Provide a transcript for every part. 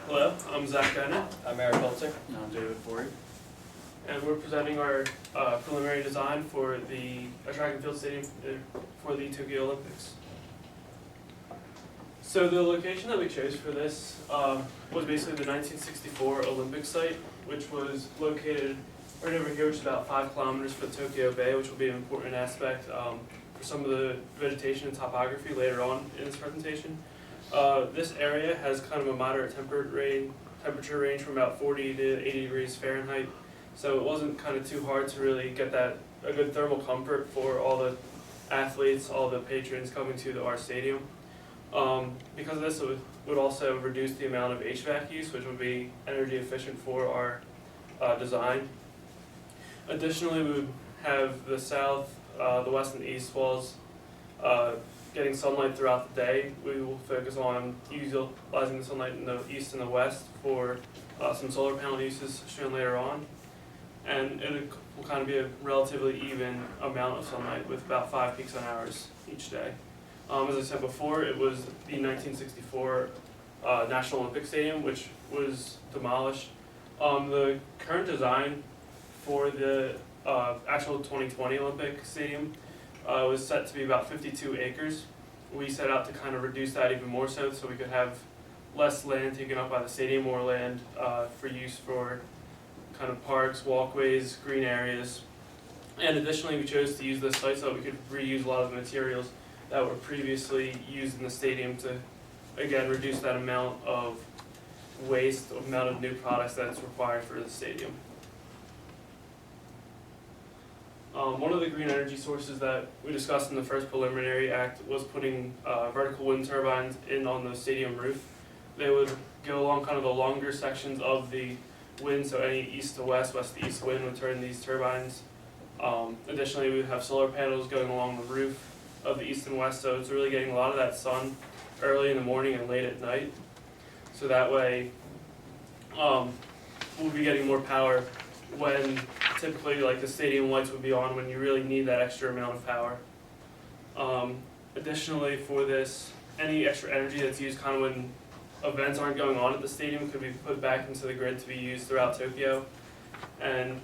Hello, I'm Zach Dennin, I'm Eric Holtzer. No, I'm David Foery. and we're presenting our preliminary design for the track and field stadium for the Tokyo Olympics. So the location that we chose for this was basically the 1964 Olympic site, which was located right over here, which is about 5 kilometers from Tokyo Bay, which will be an important aspect for some of the vegetation and topography later on in this presentation. This area has kind of a moderate temperature range from about 40 to 80 degrees Fahrenheit, so it wasn't kind of too hard to really get a good thermal comfort for all the athletes, all the patrons coming to our stadium. Because of this, it would also reduce the amount of HVAC use, which would be energy efficient for our design. Additionally, we would have the south, the west, and east walls getting sunlight throughout the day. We will focus on utilizing the sunlight in the east and the west for some solar panel uses shown later on. And it will kind of be a relatively even amount of sunlight with about 5 peaks on hours each day. As I said before, it was the 1964 National Olympic Stadium, which was demolished. The current design for the actual 2020 Olympic Stadium was set to be about 52 acres. We set out to kind of reduce that even more so we could have less land taken up by the stadium, more land for use for kind of parks, walkways, green areas. And additionally, we chose to use this site so that we could reuse a lot of the materials that were previously used in the stadium to, again, reduce that amount of waste, amount of new products that's required for the stadium. One of the green energy sources that we discussed in the first preliminary act was putting vertical wind turbines in on the stadium roof. They would go along kind of the longer sections of the wind, so any east to west, west to east wind would turn these turbines. Additionally, we would have solar panels going along the roof of the east and west, so it's really getting a lot of that sun early in the morning and late at night. So that way, we'll be getting more power when typically like the stadium lights would be on when you really need that extra amount of power. Additionally, for this, any extra energy that's used kind of when events aren't going on at the stadium could be put back into the grid to be used throughout Tokyo. And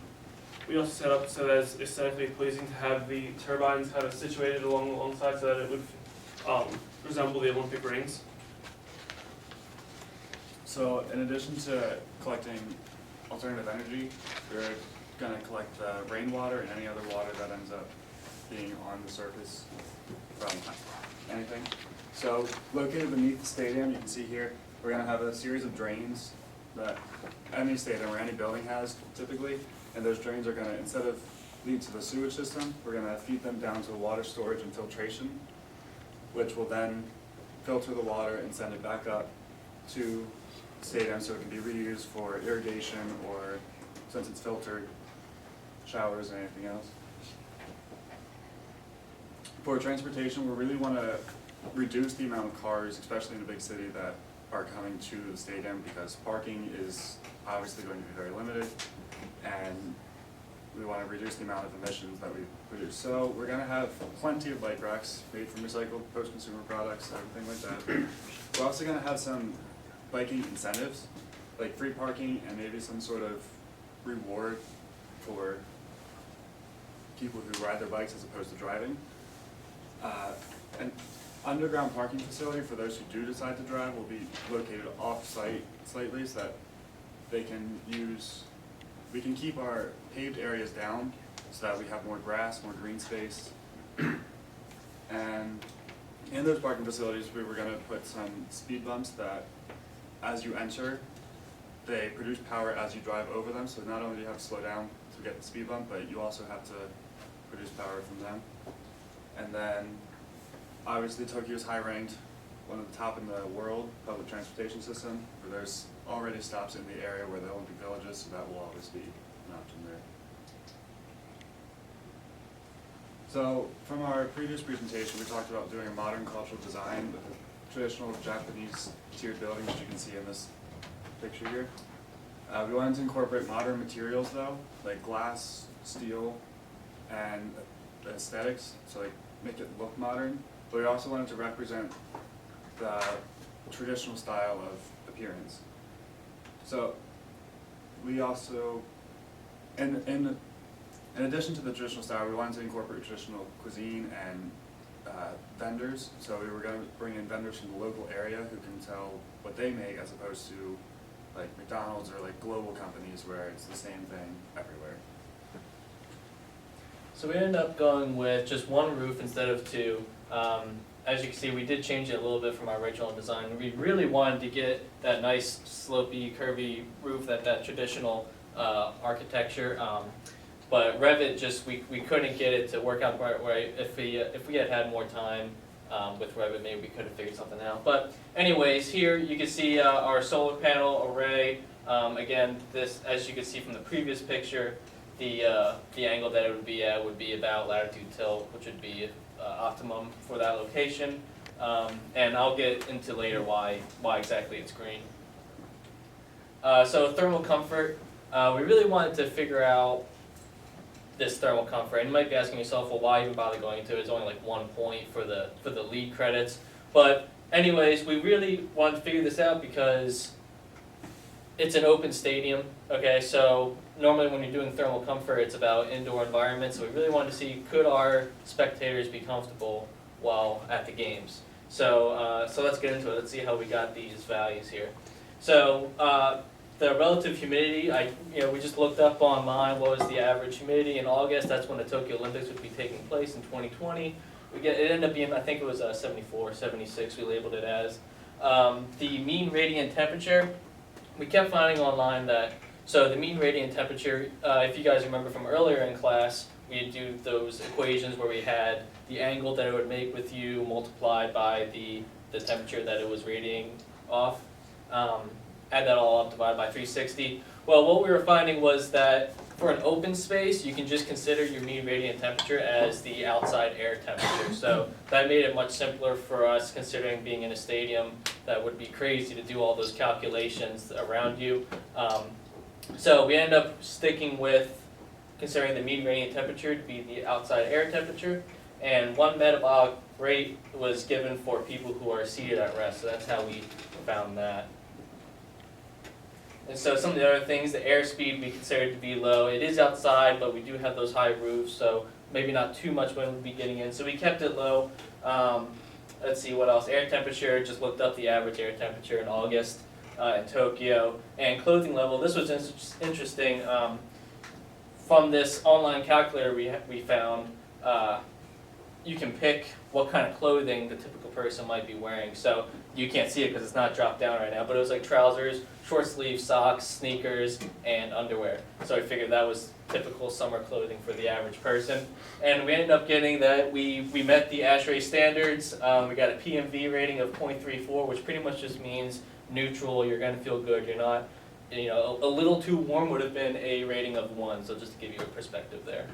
we also set up so that it's aesthetically pleasing to have the turbines kind of situated alongside so that it would resemble the Olympic rings. So in addition to collecting alternative energy, we're going to collect the rainwater and any other water that ends up being on the surface from anything. So located beneath the stadium, you can see here, we're going to have a series of drains that any stadium or any building has typically, and those drains are going to, instead of lead to the sewage system, we're going to feed them down to water storage and filtration, which will then filter the water and send it back up to the stadium so it can be reused for irrigation or, since it's filtered, showers and anything else. For transportation, we really want to reduce the amount of cars, especially in a big city, that are coming to the stadium because parking is obviously going to be very limited, and we want to reduce the amount of emissions that we produce. So we're going to have plenty of bike racks made from recycled post-consumer products, everything like that. We're also going to have some biking incentives, like free parking and maybe some sort of reward for people who ride their bikes as opposed to driving. An underground parking facility for those who do decide to drive will be located off-site slightly so that they can we can keep our paved areas down so that we have more grass, more green space. And in those parking facilities, we were going to put some speed bumps that, as you enter, they produce power as you drive over them. So not only do you have to slow down to get the speed bump, but you also have to produce power from them. And then, obviously, Tokyo is high ranked, one of the top in the world public transportation system, where there's already stops in the area where the Olympic Village is, so that will always be an option there. So from our previous presentation, we talked about doing a modern cultural design with the traditional Japanese tiered buildings, which you can see in this picture here. We wanted to incorporate modern materials though, like glass, steel, and the aesthetics, so like make it look modern. But we also wanted to represent the traditional style of appearance. So we also, in addition to the traditional style, we wanted to incorporate traditional cuisine and vendors. So we were going to bring in vendors from the local area who can tell what they make, as opposed to like McDonald's or like global companies where it's the same thing everywhere. So we ended up going with just one roof instead of two. As you can see, we did change it a little bit from our original design. We really wanted to get that nice slopey, curvy roof, that traditional architecture. But Revit just, we couldn't get it to work out quite right. If we had more time with Revit, maybe we could have figured something out. But anyways, here you can see our solar panel array. Again, this, as you can see from the previous picture, the angle that it would be at would be about latitude tilt, which would be optimum for that location. And I'll get into later why exactly it's green. So thermal comfort, we really wanted to figure out this thermal comfort. And you might be asking yourself, well, why even bother going into it? It's only like 1 point for the lead credits. But anyways, we really wanted to figure this out because it's an open stadium, okay? So normally when you're doing thermal comfort, it's about indoor environment. So we really wanted to see, could our spectators be comfortable while at the games? So let's get into it. Let's see how we got these values here. So the relative humidity, we just looked up online what was the average humidity in August. That's when the Tokyo Olympics would be taking place in 2020. It ended up being, I think it was 74, 76, we labeled it as. The mean radiant temperature, we kept finding online that, so the mean radiant temperature, if you guys remember from earlier in class, we'd do those equations where we had the angle that it would make with you multiplied by the temperature that it was radiating off. Add that all up, divided by 360. Well, what we were finding was that for an open space, you can just consider your mean radiant temperature as the outside air temperature. So that made it much simpler for us, considering being in a stadium. That would be crazy to do all those calculations around you. So we ended up sticking with considering the mean radiant temperature to be the outside air temperature. And 1 metabolic rate was given for people who are seated at rest. So that's how we found that. And so some of the other things, the airspeed we considered to be low. It is outside, but we do have those high roofs, so maybe not too much wind would be getting in. So we kept it low. Let's see what else. Air temperature, just looked up the average air temperature in August in Tokyo. And clothing level, this was interesting. From this online calculator we found, you can pick what kind of clothing the typical person might be wearing. So you can't see it because it's not dropped down right now, but it was like trousers, short sleeve socks, sneakers, and underwear. So I figured that was typical summer clothing for the average person. And we ended up getting that we met the ASHRAE standards. We got a PMV rating of 0.34, which pretty much just means neutral. You're going to feel good. You're not, a little too warm would have been a rating of 1. So just to give you a perspective there.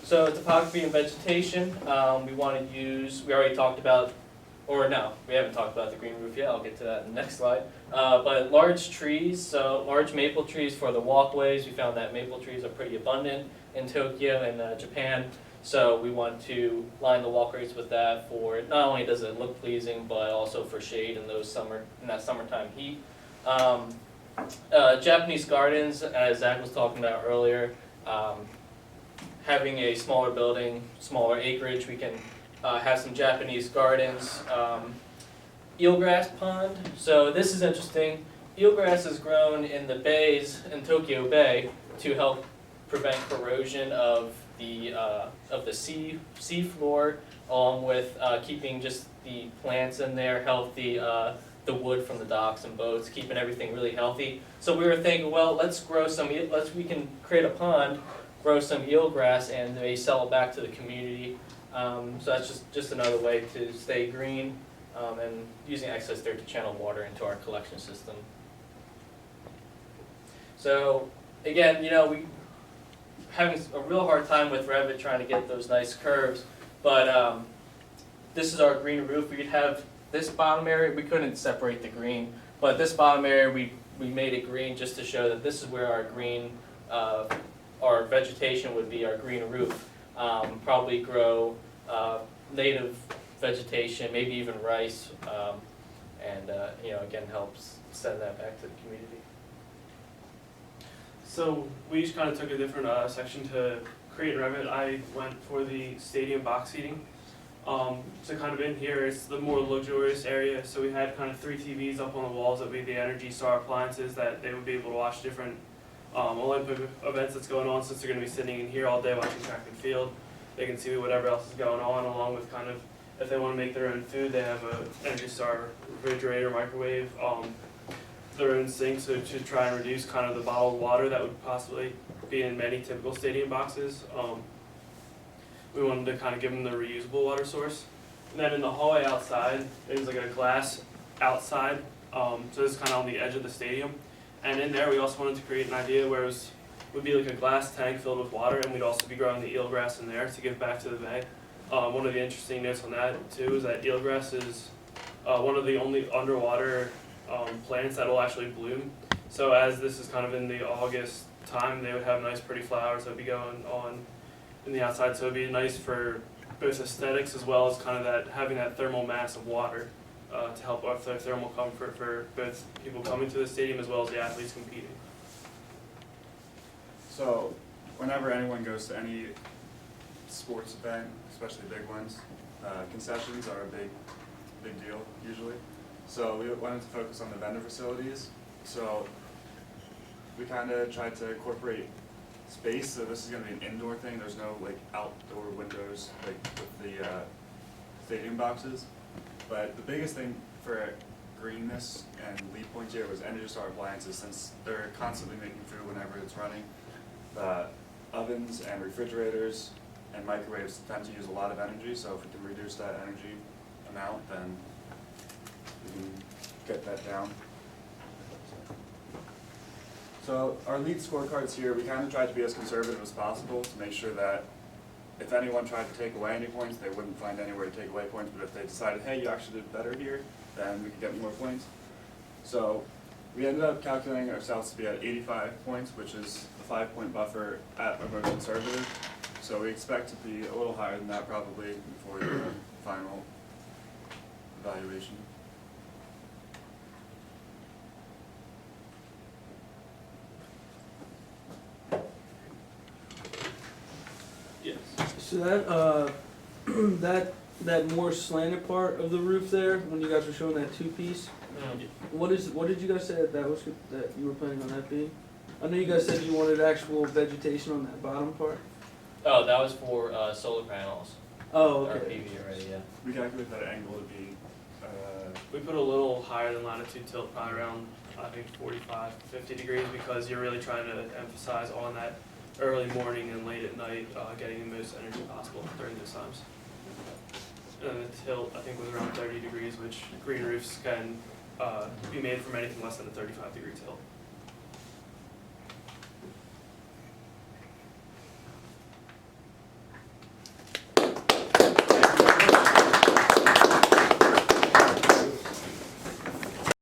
So topography and vegetation, we already talked about, or no, we haven't talked about the green roof yet, I'll get to that in the next slide. But large trees, so large maple trees for the walkways, we found that maple trees are pretty abundant in Tokyo and Japan. So we want to line the walkways with that for, not only does it look pleasing, but also for shade in that summertime heat. Japanese gardens, as Zach was talking about earlier, having a smaller building, smaller acreage, we can have some Japanese gardens. Eelgrass pond, so this is interesting. Eelgrass is grown in the bays in Tokyo Bay to help prevent corrosion of the sea floor, along with keeping just the plants in there healthy, the wood from the docks and boats, keeping everything really healthy. So we were thinking, well, we can create a pond, grow some eelgrass, and they sell it back to the community. So that's just another way to stay green, and using excess dirt to channel water into our collection system. So again, we having a real hard time with Revit trying to get those nice curves, but this is our green roof. We could have this bottom area, we couldn't separate the green, but this bottom area we made it green just to show that this is where our green, our vegetation would be, our green roof. Probably grow native vegetation, maybe even rice, and, again, helps send that back to the community. So we each kind of took a different section to create Revit. I went for the stadium box seating. So kind of in here, it's the more luxurious area. So we had kind of 3 TVs up on the walls that would be the Energy Star appliances that they would be able to watch different Olympic events that's going on, since they're going to be sitting in here all day watching track and field. They can see whatever else is going on, along with kind of, if they want to make their own food, they have a Energy Star refrigerator, microwave, their own sink, so to try and reduce kind of the bottled water that would possibly be in many typical stadium boxes. We wanted to kind of give them the reusable water source. And then in the hallway outside, there's like a glass outside, so this is kind of on the edge of the stadium. And in there, we also wanted to create an idea where it would be like a glass tank filled with water, and we'd also be growing the eelgrass in there to give back to the bay. One of the interesting notes on that too is that eelgrass is one of the only underwater plants that will actually bloom. So as this is kind of in the August time, they would have nice pretty flowers that would be going on in the outside. So it'd be nice for both aesthetics as well as kind of that having that thermal mass of water to help with the thermal comfort for both people coming to the stadium as well as the athletes competing. So whenever anyone goes to any sports event, especially big ones, concessions are a big deal usually. So we wanted to focus on the vendor facilities. So we kind of tried to incorporate space. So this is going to be an indoor thing. There's no like outdoor windows like with the stadium boxes. But the biggest thing for greenness and lead points here was Energy Star appliances, since they're constantly making food whenever it's running. The ovens and refrigerators and microwaves tend to use a lot of energy, so if we can reduce that energy amount, then we can get that down. So our lead scorecards here, we kind of tried to be as conservative as possible to make sure that if anyone tried to take away any points, they wouldn't find anywhere to take away points, but if they decided, hey, you actually did better here, then we could get more points. So we ended up calculating ourselves to be at 85 points, which is a 5-point buffer at our most conservative. So we expect to be a little higher than that probably before the final evaluation. Yes. So that more slanted part of the roof there, when you guys were showing that 2-piece, what did you guys say that you were planning on that being? I know you guys said you wanted actual vegetation on that bottom part. Oh, that was for solar panels. Oh, Or okay. PV already, yeah. We calculate that angle to be, We put a little higher than latitude tilt, probably around, I think, 45, 50 degrees, because you're really trying to emphasize on that early morning and late at night, getting the most energy possible during those times. And the tilt, I think, was around 30 degrees, which green roofs can be made from anything less than a 35-degree tilt.